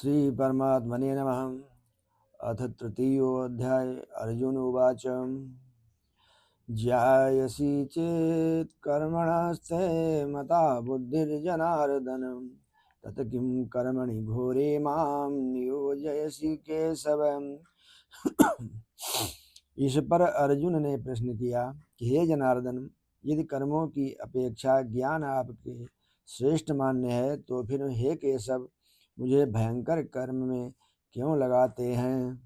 श्री परमात्मने नमः। अथ तृतीयोऽध्याय। अर्जुन उवाच ज्यायसि चेत् कर्मणस्ते मता बुद्धिर्जनार्दन तत् किं कर्मणि घोरे मां नियोजयसि केशव। इस पर अर्जुन ने प्रश्न किया कि हे जनार्दन, यदि कर्मों की अपेक्षा ज्ञान आपके श्रेष्ठ मान्य है तो फिर हे केशव मुझे भयंकर कर्म में क्यों लगाते हैं।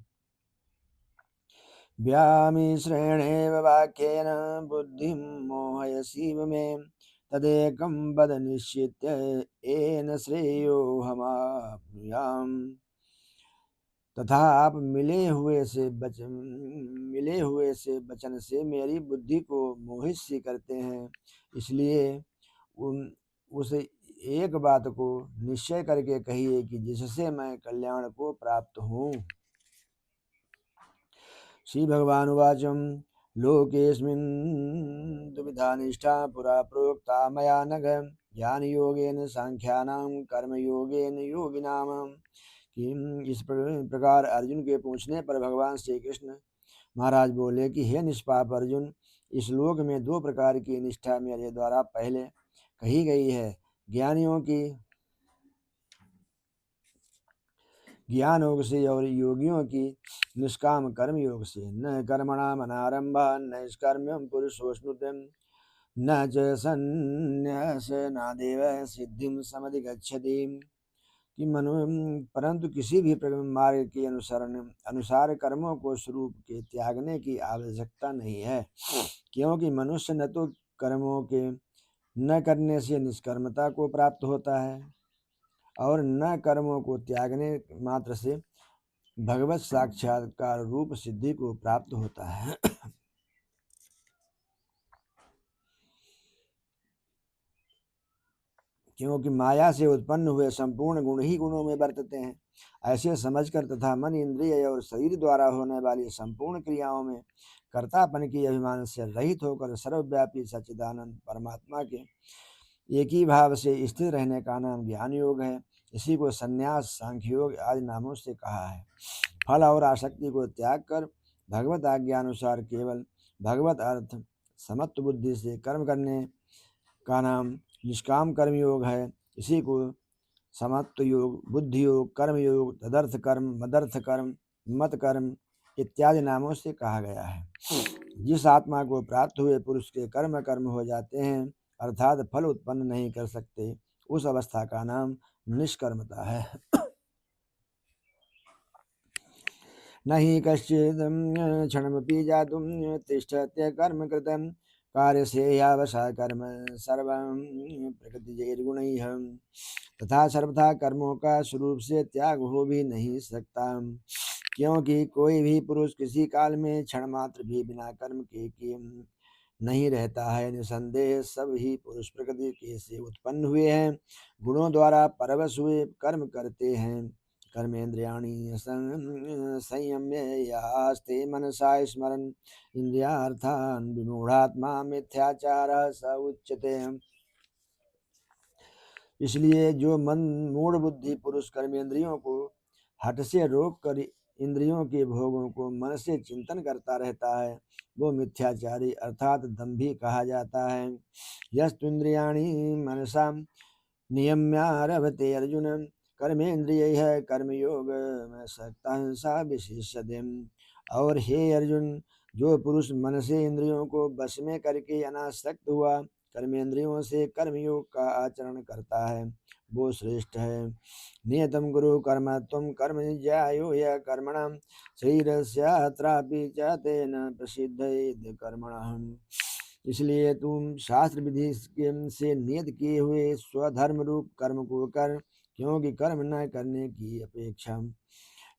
व्यामिश्रेणेव वाक्येन बुद्धिं मोहयसीव मे तदेकं वद निश्चित्य येन श्रेयोऽहमाप्नुयाम्। तथा आप मिले हुए से वचन से मेरी बुद्धि को मोहित सी करते हैं, इसलिए उस एक बात को निश्चय करके कहिए कि जिससे मैं कल्याण को प्राप्त हूँ। श्री भगवान उवाचम लोकेस्मिन् दुविधा निष्ठा पुरा प्रोक्ता मया नघ ज्ञान योगेन सांख्यानां कर्म योगेन योगिनाम। कि इस प्रकार अर्जुन के पूछने पर भगवान श्री कृष्ण महाराज बोले कि हे निष्पाप अर्जुन, इस श्लोक में दो प्रकार की निष्ठा मेरे द्वारा पहले कही गई है। ज्ञान योग से और योगियों की निष्काम कर्म योग से। न कर्मणाम अनारंभा नैष्कर्म्यम पुरुषोस्नुते न च संन्यासनादेव सिद्धिं समधिगच्छति। कि मनु परंतु किसी भी मार्ग के अनुसार कर्मों को स्वरूप के त्यागने की आवश्यकता नहीं है, क्योंकि मनुष्य न तो कर्मों के न करने से निष्कर्मता को प्राप्त होता है और न कर्मों को त्यागने मात्र से भगवत साक्षात्कार रूप सिद्धि को प्राप्त होता है। क्योंकि माया से उत्पन्न हुए संपूर्ण गुण ही गुणों में बरतते हैं, ऐसे समझकर तथा मन इंद्रिय और शरीर द्वारा होने वाली संपूर्ण क्रियाओं में कर्तापन की अभिमान से रहित होकर सर्वव्यापी सच्चिदानंद परमात्मा के एक ही भाव से स्थिर रहने का नाम ज्ञान योग है। इसी को संन्यास सांख्य योग आदि नामों से कहा है। फल और आसक्ति को त्याग कर भगवत आज्ञानुसार केवल भगवत अर्थ समत्व बुद्धि से कर्म करने का नाम निष्काम कर्म योग है। इसी को समत्व योग, बुद्धि योग, कर्म योग, तदर्थ कर्म, मदर्थ कर्म, मत कर्म इत्यादि नामों से कहा गया है। जिस आत्मा को प्राप्त हुए पुरुष के कर्म हो जाते हैं अर्थात फल उत्पन्न नहीं कर सकते, उस अवस्था का नाम निष्कर्मता है। न हि कश्चित् क्षणमपि जातुं तिष्ठत्य कर्म कृतं कार्यसेह्यावशः कर्म सर्वं प्रकृतिजैर्गुणैः। तथा सर्वथा कर्मों का स्वरूप से त्याग हो भी नहीं सकता, क्योंकि कोई भी पुरुष किसी काल में क्षण मात्र भी बिना कर्म के किए नहीं रहता है। निसंदेह सब ही पुरुष प्रकृति के से उत्पन्न हुए हैं, गुणों द्वारा परवश हुए कर्म करते हैं। कर्मेन्द्रियाणि संयम्य यास्ते मनसा स्मरन् इंद्रियार्थान् विमूढ़ात्मा मिथ्याचारः स उच्यते। इसलिए जो मन मूढ़ बुद्धि पुरुष कर्मेंद्रियों को हठ से रोक कर इंद्रियों के भोगों को मन से चिंतन करता रहता है, वो मिथ्याचारी अर्थात दंभी कहा जाता है। यस्तुन्द्रियाणि मनसा नियम्यारभते अर्जुन कर्मेन्द्रियैः कर्मयोग में सक्तः सा विशिष्यते। और हे अर्जुन, जो पुरुष मन से इंद्रियों को वश में करके अनासक्त हुआ कर्मेंद्रियों से कर्मयोग का आचरण करता है, वो श्रेष्ठ है। नियतम गुरु कर्म तुम कर्म ज्यायो या कर्मणां शरीरस्यात्रापि च तेन प्रसिद्ध कर्मणः। इसलिए तुम शास्त्र विधि से नियत किए हुए स्वधर्म रूप कर्म को कर, क्योंकि कर्म न करने की अपेक्षा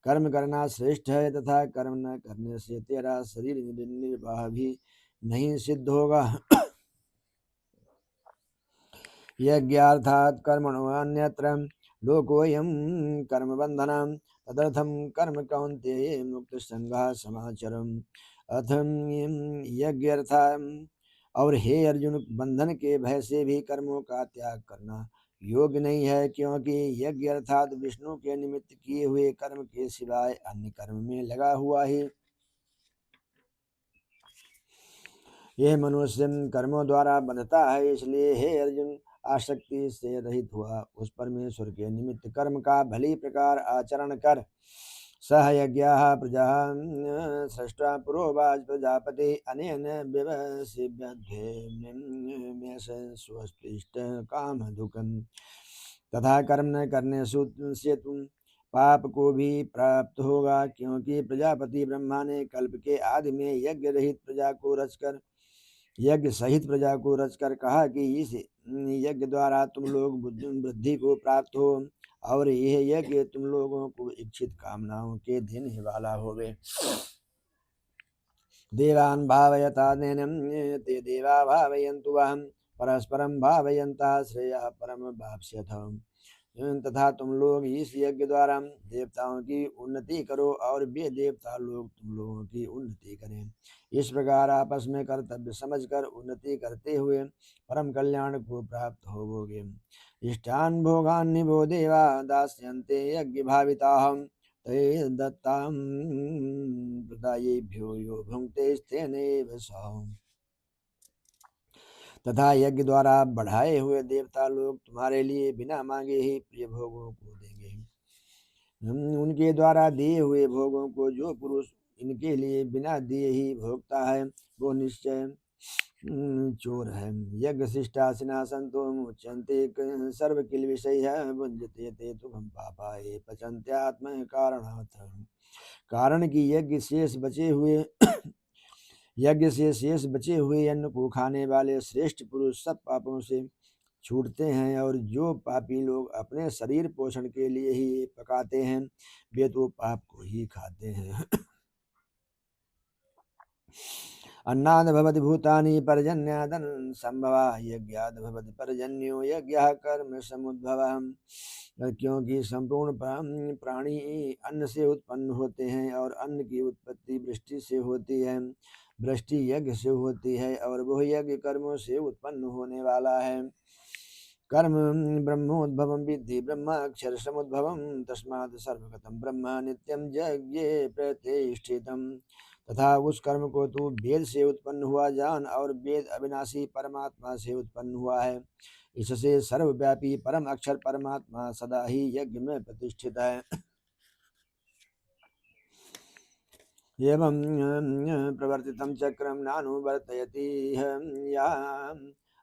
कर्म करना श्रेष्ठ है तथा कर्म न करने से तेरा शरीर निर्वाह भी नहीं सिद्ध होगा। यज्ञार्थात् कर्मणो अन्यत्र लोकोऽयं कर्मबन्धनं तदर्थं कर्म कौन्तेय मुक्तसंगः समाचरम्। अथ यज्ञार्थ और हे अर्जुन, बंधन के भय से भी कर्मों का त्याग करना योग्य नहीं है, क्योंकि यज्ञ अर्थात विष्णु के निमित्त किए हुए कर्म के सिवाय अन्य कर्म में लगा हुआ ही यह मनुष्य कर्मों द्वारा बंधता है। इसलिए हे अर्जुन, आसक्ति से रहित हुआ उस परमेश्वर के निमित्त कर्म का भली प्रकार आचरण कर। सह यज्ञाः प्रजा सृष्टा पुरोवाच प्रजापति अनेन विवस्यभ्यध्वे स्वस्तिष्ट काम दुखम। तथा कर्म न करने से तुम पाप को भी प्राप्त होगा, क्योंकि प्रजापति ब्रह्मा ने कल्प के आदि में यज्ञ रहित प्रजा को रचकर यज्ञ सहित प्रजा को रचकर कहा कि इस यज्ञ द्वारा तुम लोग वृद्धि को प्राप्त हो, और यह यज्ञ तुम लोगों को इच्छित कामनाओं के देने वाला होवे। देवान् भावयतानेनं ते देवा भावयन्तु वहं परस्परं भावयन्तः श्रेयः परम वाप्स्यथ। तथा तुम लोग इस यज्ञ द्वारा देवताओं की उन्नति करो, और वे देवता लोग तुम लोगों की उन्नति करें। इस प्रकार आपस में कर्तव्य समझकर उन्नति करते हुए परम कल्याण को प्राप्त होवोगे। इष्टान भोगान निभो देवा दास्यन्ते यज्ञ भाविताः ते दत्तां प्रदायेभ्यो यो भुङ्क्ते स्तेनैव सः। तथा यज्ञ द्वारा बढ़ाए हुए देवता लोग तुम्हारे लिए बिना मांगे ही प्रिय भोगों को देंगे। उनके द्वारा दिए हुए भोगों को जो पुरुष इनके लिए बिना दिए ही भोगता है, वो निश्चय चोर है। यज्ञ शिष्टासिना संतो मुच्यन्ते सर्व किल विषय भुंजते ते तुम पापाये पचन्त्यात्म कारणात्। कारण कि यज्ञ से शेष बचे हुए अन्न को खाने वाले श्रेष्ठ पुरुष सब पापों से छूटते हैं, और जो पापी लोग अपने शरीर पोषण के लिए ही पकाते हैं, वे तो पाप को ही खाते हैं। अन्नाद भवति भूतानि पर्जन्यादन संभवा यज्ञाद भवति पर्जन्यो यज्ञः कर्म समुद्भवः। क्योंकि संपूर्ण प्राणी अन्न से उत्पन्न होते हैं, और अन्न की उत्पत्ति वृष्टि से होती है, वृष्टि यज्ञ से होती है, और वह यज्ञ कर्मों से उत्पन्न होने वाला है। कर्म ब्रह्मोद्भवं विद्धि ब्रह्माक्षर समुद्भवं तस्मात् सर्वगतं ब्रह्म नित्यं यज्ञे प्रतिष्ठितम्। तथा उस कर्म को तू वेद से उत्पन्न हुआ जान, और वेद अविनाशी परमात्मा से उत्पन्न हुआ है। इससे सर्वव्यापी परम अक्षर परमात्मा सदा ही यज्ञ में प्रतिष्ठित है। एवं प्रवर्तितं चक्रं नानुवर्तयति या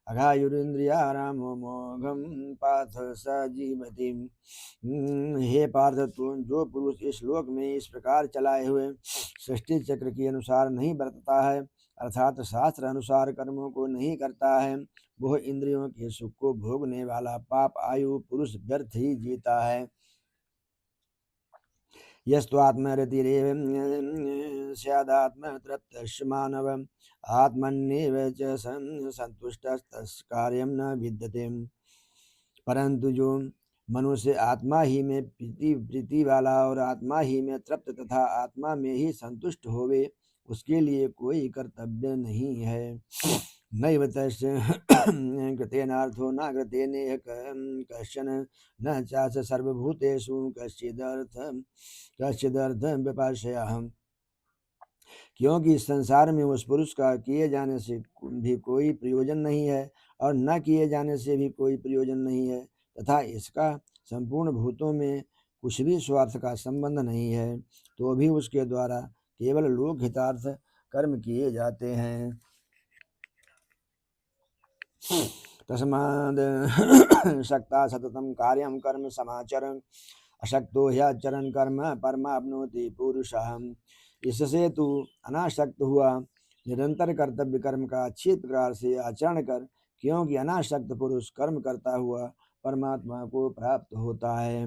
अघायुरिन्द्रियारामो मोघं पार्थ स जीवति। हे पार्थ, तू जो पुरुष इस श्लोक में इस प्रकार चलाए हुए सृष्टि चक्र के अनुसार नहीं बरतता है, अर्थात शास्त्र अनुसार कर्मों को नहीं करता है, वह इंद्रियों के सुख को भोगने वाला पाप आयु पुरुष व्यर्थ ही जीता है। यस्त्वात्मरतिरेव स्यादात्मतृप्तश्च मानव आत्मन्येव च संतुष्टस्तस्य कार्यं न विद्यते। परंतु जो मनुष्य आत्मा ही में प्रीति वाला और आत्मा ही में तृप्त तथा आत्मा में ही संतुष्ट होवे, उसके लिए कोई कर्तव्य नहीं है। नैव तस्य कृतेनार्थो न कृतेनेह कश्चन न चास्य सर्वभूतेषु कश्चिदर्थ विपाश्रयः। क्योंकि इस संसार में उस पुरुष का किए जाने से भी कोई प्रयोजन नहीं है, और न किए जाने से भी कोई प्रयोजन नहीं है, तथा इसका संपूर्ण भूतों में कुछ भी स्वार्थ का संबंध नहीं है, तो भी उसके द्वारा केवल लोक हितार्थ कर्म किए जाते हैं। तस्माद् शक्ता सततं कार्यं कर्म समाचरन् अशक्तो ह्याचरन् कर्म परमाप्नोति पुरुषः। इससे तू अनासक्त हुआ निरंतर कर्तव्य कर्म का अच्छी प्रकार से आचरण कर, क्योंकि अनासक्त पुरुष कर्म करता हुआ परमात्मा को प्राप्त होता है।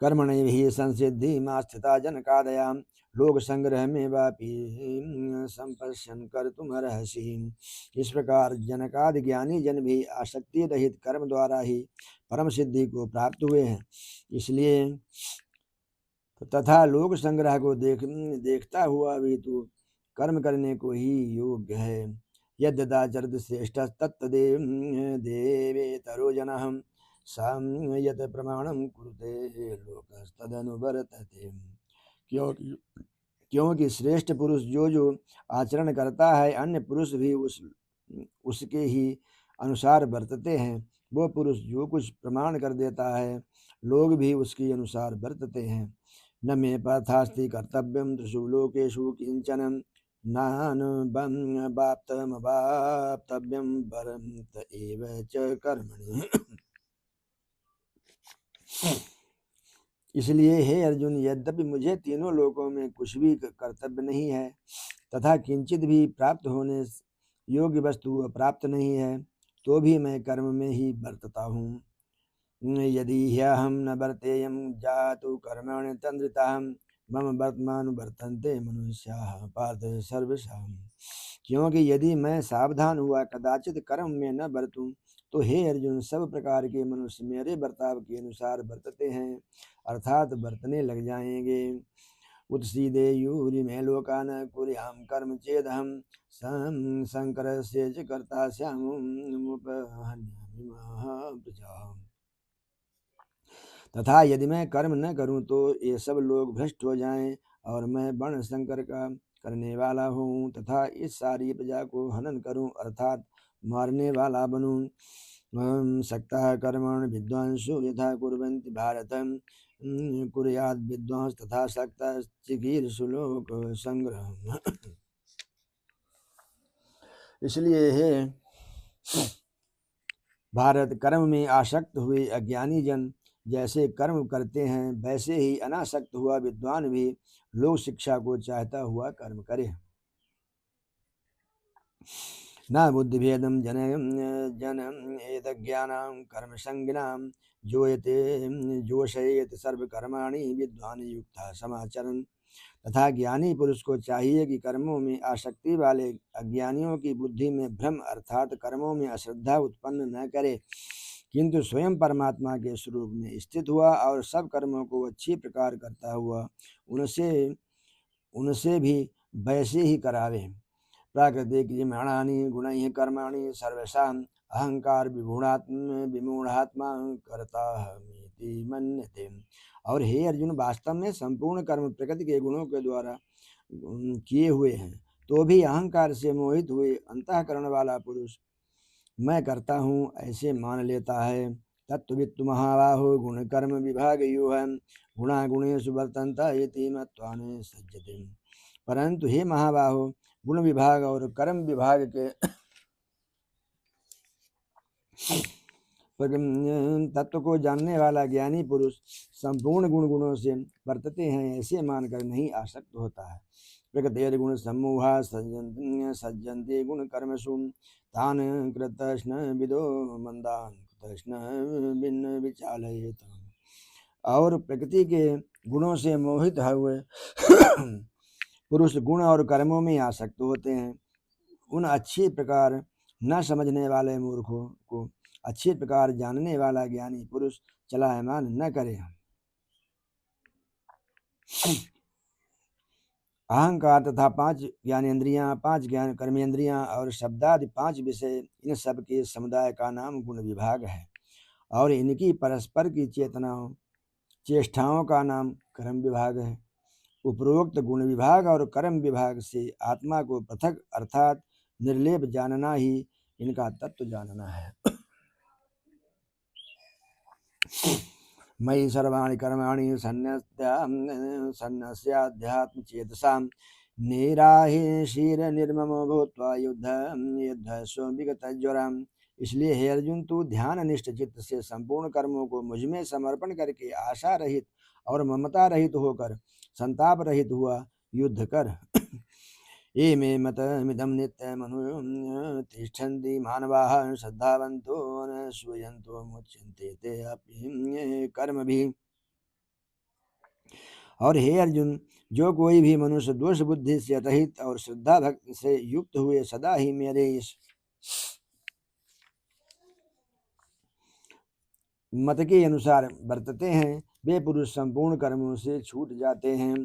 कर्मणैव हि संसिद्धिमास्थिता जनकादया लोक संग्रह में वापी संपश्यन कर्तुमर्हसि। इस प्रकार जनकादि ज्ञानी जन भी आसक्ति रहित कर्म द्वारा ही परम सिद्धि को प्राप्त हुए हैं। इसलिए तथा लोक संग्रह को देखता हुआ भी तू कर्म करने को ही योग्य है। यद्यदाचरति श्रेष्ठः तत्तदेव देवेतरो जनः यत् प्रमाणं कुरुते लोकस्तदनुवर्तते। क्योंकि श्रेष्ठ पुरुष जो आचरण करता है अन्य पुरुष भी उसके ही अनुसार बरतते हैं। वो पुरुष जो कुछ प्रमाण कर देता है लोग भी उसके अनुसार बरतते हैं। न मे पार्थास्ति कर्तव्यम त्रिषु लोकेषु किंचन नानुबाप्तमवाप्तव्यम वरंत एव च कर्मणि। इसलिए हे अर्जुन, यद्यपि मुझे तीनों लोकों में कुछ भी कर्तव्य नहीं है तथा किंचित भी प्राप्त होने योग्य वस्तु प्राप्त नहीं है, तो भी मैं कर्म में ही बरतता हूँ। यदि ह्यहम न वर्तेयं जातु कर्माणि तन्द्रिताः मम वर्तमानुवर्तन्ते मनुष्याः पार्थ सर्वशः। क्योंकि यदि मैं सावधान हुआ कदाचित कर्म में न बरतूं तो हे अर्जुन, सब प्रकार के मनुष्य मेरे बर्ताव के अनुसार बरतते हैं, अर्थात बरतने लग जाएंगे। उत्सीदेयुरिमे लोकान् कुर्यां कर्म चेदहं शंकरस्य च कर्ता स्यामुपहन्यामि महाप्रजाः। तथा यदि मैं कर्म न करूं तो ये सब लोग भ्रष्ट हो जाएं और मैं वर्ण संकर का करने वाला हूँ तथा इस सारी प्रजा को हनन करूं, अर्थात मारने वाला बनूं। सक्तः कर्मण विद्वांसु यथा कुर्वन्ति भारत कुर्यात् विद्वांस तथा सक्तः चिकीर्षु लोक संग्रह। इसलिए हे भारत, कर्म में आसक्त हुए अज्ञानी जन जैसे कर्म करते हैं वैसे ही अनासक्त हुआ विद्वान भी लोक शिक्षा को चाहता हुआ कर्म करे। न बुद्धिभेदम जन एतज्ञानां कर्म संगिनां जोशयेत सर्वकर्माणि विद्वान युक्ता समाचरन्। तथा ज्ञानी पुरुष को चाहिए कि कर्मों में आसक्ति वाले अज्ञानियों की बुद्धि में भ्रम अर्थात कर्मों में अश्रद्धा उत्पन्न न करे, किंतु स्वयं परमात्मा के स्वरूप में स्थित हुआ और सब कर्मों को अच्छी प्रकार करता हुआ उनसे भी वैसे ही करावे। प्राकृतिक यमाणानि गुणैः कर्माणि सर्वेषां अहंकार विमूढ़ात्मा कर्ताहमिति मन्यते। और हे अर्जुन, वास्तव में संपूर्ण कर्म प्रकृति के गुणों के द्वारा किए हुए हैं, तो भी अहंकार से मोहित हुए अंतःकरण वाला पुरुष मैं करता हूँ ऐसे मान लेता है। तत्त्ववित्तु महाबाहो गुण कर्म विभाग गुणा गुणेषु वर्तन्त इति मत्वा न सज्जते। परंतु हे महाबाहो, गुण विभाग और कर्म विभाग के तत्व को जानने वाला ज्ञानी पुरुष संपूर्ण गुणों से वर्तते हैं ऐसे मानकर नहीं आसक्त होता है। प्रकृति गुण समूहा सज्जन्ते गुण कर्मसु तान कृतष्ण विदो मंदान कृतष्ण भिन्न विचालयेत। और प्रकृति के गुणों से मोहित हुए पुरुष गुण और कर्मों में आसक्त होते हैं। उन अच्छी प्रकार न समझने वाले मूर्खों को अच्छी प्रकार जानने वाला ज्ञानी पुरुष चलायमान न करे। अहंकार तथा 5 ज्ञानेन्द्रियां, 5 ज्ञान कर्मेंद्रियां और शब्दादि 5 विषय, इन सब के समुदाय का नाम गुण विभाग है और इनकी परस्पर की चेष्टाओं का नाम कर्म विभाग है। उपरोक्त गुण विभाग और कर्म विभाग से आत्मा को पृथक अर्थात निर्लेप जानना ही इनका तत्व जानना है। मयि सर्वाणि कर्माणि सन्न्यस्याध्यात्म चेतसां निराहे शीर निर्ममो भूत्वा युद्धस्व विगतज्वरम्। इसलिए हे अर्जुन, तू ध्यान निष्ठ चित्त से संपूर्ण कर्मों को मुझमें समर्पण करके आशा रहित और ममता रहित होकर संताप रहित हुआ युद्ध कर। ये मे मतमिदं नित्यमनुतिष्ठन्ति मानवाः श्रद्धावन्तो न श्रूयन्तो मुच्यन्ते ते अपि कर्मभिः। और हे अर्जुन, जो कोई भी मनुष्य दोष बुद्धि से रहित और श्रद्धा भक्ति से युक्त हुए सदा ही मेरे इस मत के अनुसार बरतते हैं, वे पुरुष संपूर्ण कर्मों से छूट जाते हैं।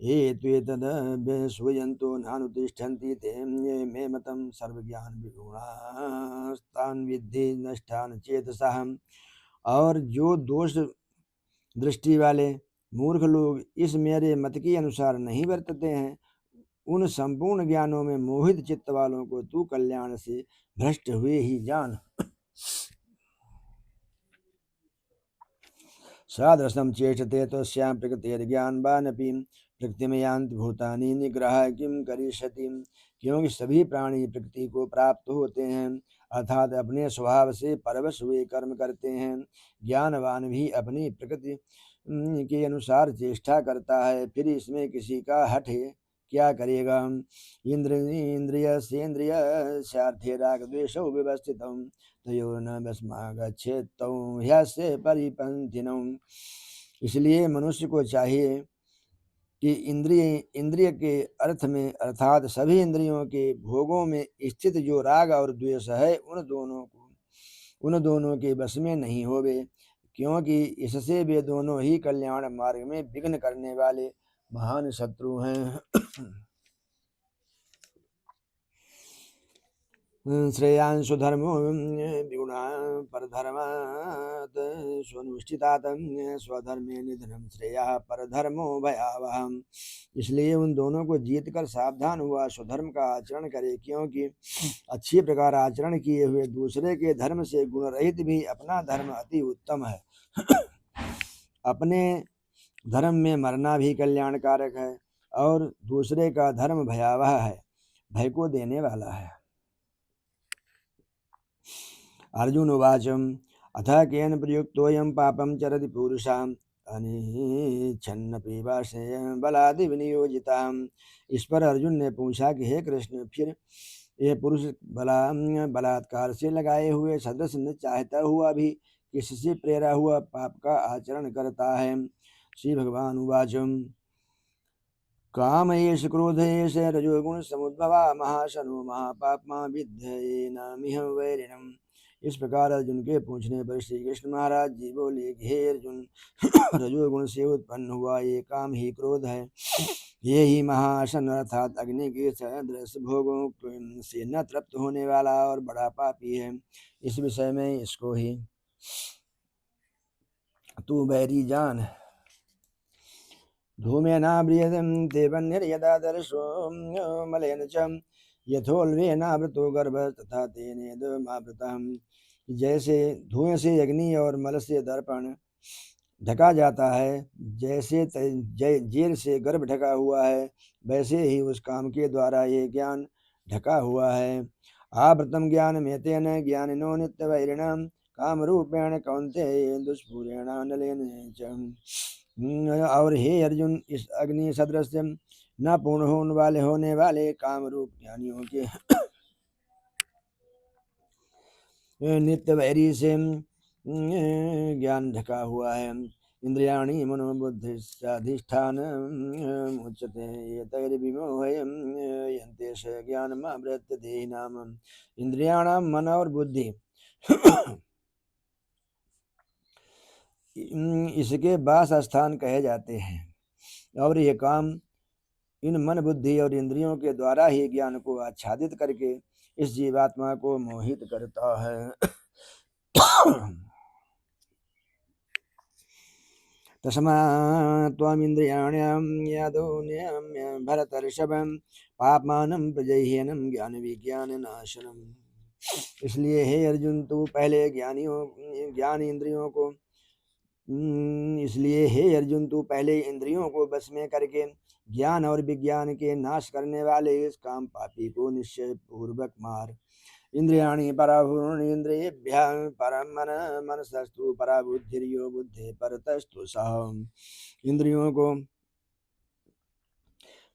ये त्वेतद् सूयन्तो नानुतिष्ठन्ति ते मे मतं सर्वज्ञान विगुणास्तान् विद्धि नष्टान् चेतसः। और जो दोष दृष्टि वाले मूर्ख लोग इस मेरे मत के अनुसार नहीं वर्तते हैं, उन संपूर्ण ज्ञानों में मोहित चित्त वालों को तू कल्याण से भ्रष्ट हुए ही जान। सादृशं चेष्टते तस्यां प्रकृतिर्ज्ञानवानपि प्रकृतिं यान्ति भूतानि निग्रह किं करिष्यति। क्योंकि सभी प्राणी प्रकृति को प्राप्त होते हैं, अर्थात अपने स्वभाव से परवश हुए कर्म करते हैं। ज्ञानवान भी अपनी प्रकृति के अनुसार चेष्टा करता है, फिर इसमें किसी का हठ है क्या करेगा। इंद्रिय सेन्द्रिय स्वार्थे राग द्वेषौ व्यवस्थितम् तयोर्न भस्मागच्छेत्तौ ह्यस्य परिपन्थिनौ। इसलिए मनुष्य को चाहिए कि इंद्रिय के अर्थ में अर्थात सभी इंद्रियों के भोगों में स्थित जो राग और द्वेष है, उन दोनों के बस में नहीं होवे, क्योंकि इससे वे दोनों ही कल्याण मार्ग में विघ्न करने वाले महान शत्रु हैं। श्रेयांशु धर्मो विगुणा परधर्मात् स्वनुष्ठितात् स्वधर्मे निधनम श्रेया परधर्मो भयावहम्। इसलिए उन दोनों को जीत कर सावधान हुआ स्वधर्म का आचरण करे, क्योंकि अच्छी प्रकार आचरण किए हुए दूसरे के धर्म से गुण रहित भी अपना धर्म अति उत्तम है। अपने धर्म में मरना भी कल्याणकारक है और दूसरे का धर्म भयावह है, भय को देने वाला है। अर्जुन उवाच अथ केन प्रयुक्तोऽयं पापं चरति पुरुषाम् अनिच्छन्नपि बलादि विनियोजिता। इस पर अर्जुन ने पूछा कि हे कृष्ण, फिर यह पुरुष बलात्कार से लगाए हुए सदृश न चाहता हुआ भी किससे प्रेरा हुआ पाप का आचरण करता है। श्री भगवान उवाच काम एष क्रोध एष रजोगुण समुद्भवा महाशनो महापाप्मा विद्धयेनामिह वैरिणम्। इस प्रकार अर्जुन के पूछने पर श्री कृष्ण महाराज जी बोले कि हे अर्जुन, रजोगुण से उत्पन्न हुआ ये काम ही क्रोध है। ये ही महाशन अर्थात अग्नि के सदृश भोगों से न तृप्त होने वाला और बड़ा पापी है। इस विषय में इसको ही तू बैरी जान। धूमेनाव्रियते वह्निर्यदादर्शो मलेन च यथोल्बेनावृतो गर्भः तथा तेनेदमावृतः। जैसे धुएं से अग्नि और मल से दर्पण ढका जाता है, जैसे जेल से गर्भ ढका हुआ है, वैसे ही उस काम के द्वारा ये ज्ञान ढका हुआ है। आवृतम ज्ञान में तेन ज्ञानिनो नित्यवैरिणं कामरूपेण कौन्तेय दुष्पूरेण नलेन च। और हे अर्जुन, इस अग्नि सदृश न पूर्ण होने वाले काम रूप ज्ञानियों के नित्य वैरी से ज्ञान ढका हुआ है। इंद्रियाणि मनोबुद्धिश्चाधिष्ठान मुच्यते एतैर्विमोहयन्ते स ज्ञानमावृत्य देहिनाम्। इंद्रियाणां मन और बुद्धि इसके वास स्थान कहे जाते हैं, और ये काम इन मन बुद्धि और इंद्रियों के द्वारा ही ज्ञान को आच्छादित करके इस जीवात्मा को मोहित करता है। तस्मात् त्वमिन्द्रियाण्यां यदुनियम्य भरतर्षभं पापमानं प्रजह्यनं ज्ञान विज्ञान नाशनम्। इसलिए हे अर्जुन, तू पहले इंद्रियों को बस में करके ज्ञान और विज्ञान के नाश करने वाले इस काम पापी को निश्चय पूर्वक मार। इंद्रियाणि पराभूर्णेन्द्रियेभ्यः परं मनसस्तु परा बुद्धिर्यो बुद्धि परतस्तु सः। इंद्रियों को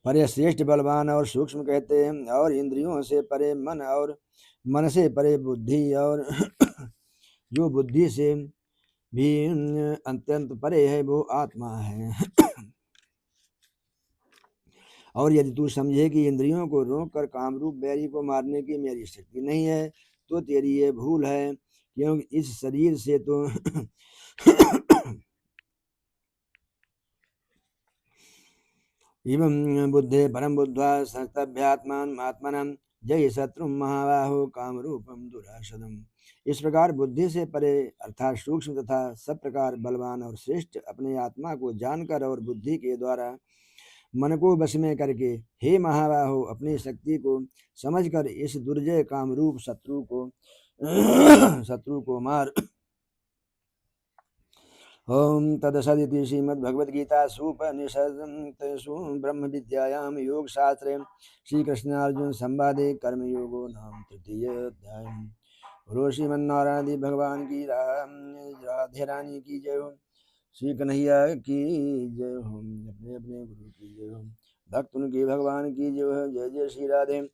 परे श्रेष्ठ बलवान और सूक्ष्म कहते हैं, और इंद्रियों से परे मन और मन से परे बुद्धि, और जो बुद्धि से भी अत्यंत परे है वो आत्मा है। और यदि तू समझे कि इंद्रियों को रोक कर कामरूप बैरी को मारने की मेरी शक्ति नहीं है, तो तेरी ये भूल है, क्योंकि इस शरीर से तो एवं बुद्धे परम बुद्ध्वा संस्तभ्यात्मात्मनं जय शत्रु महाबाहो काम रूपम दुराशदम। इस प्रकार बुद्धि से परे अर्थात सूक्ष्म तथा सब प्रकार बलवान और श्रेष्ठ अपने आत्मा को जानकर और बुद्धि के द्वारा मन को वश में करके, हे महाबाहो, अपनी शक्ति को समझकर इस दुर्जय कामरूप शत्रु को शत्रु को मार। ओम तदसदिति श्रीमद्भगवद्गीतासु उपनिषत्सु ब्रह्म विद्यायां योगशास्त्रे श्रीकृष्णार्जुन संवादे कर्मयोगो नाम तृतीय अध्याय। बोलो श्रीमन्नारायण देव भगवान की राधे रानी की जय हो, श्री कन्हैया की जय हो, अपने अपने गुरु की जय हो, भक्त उनके भगवान की जय हो। जय जय श्री राधे।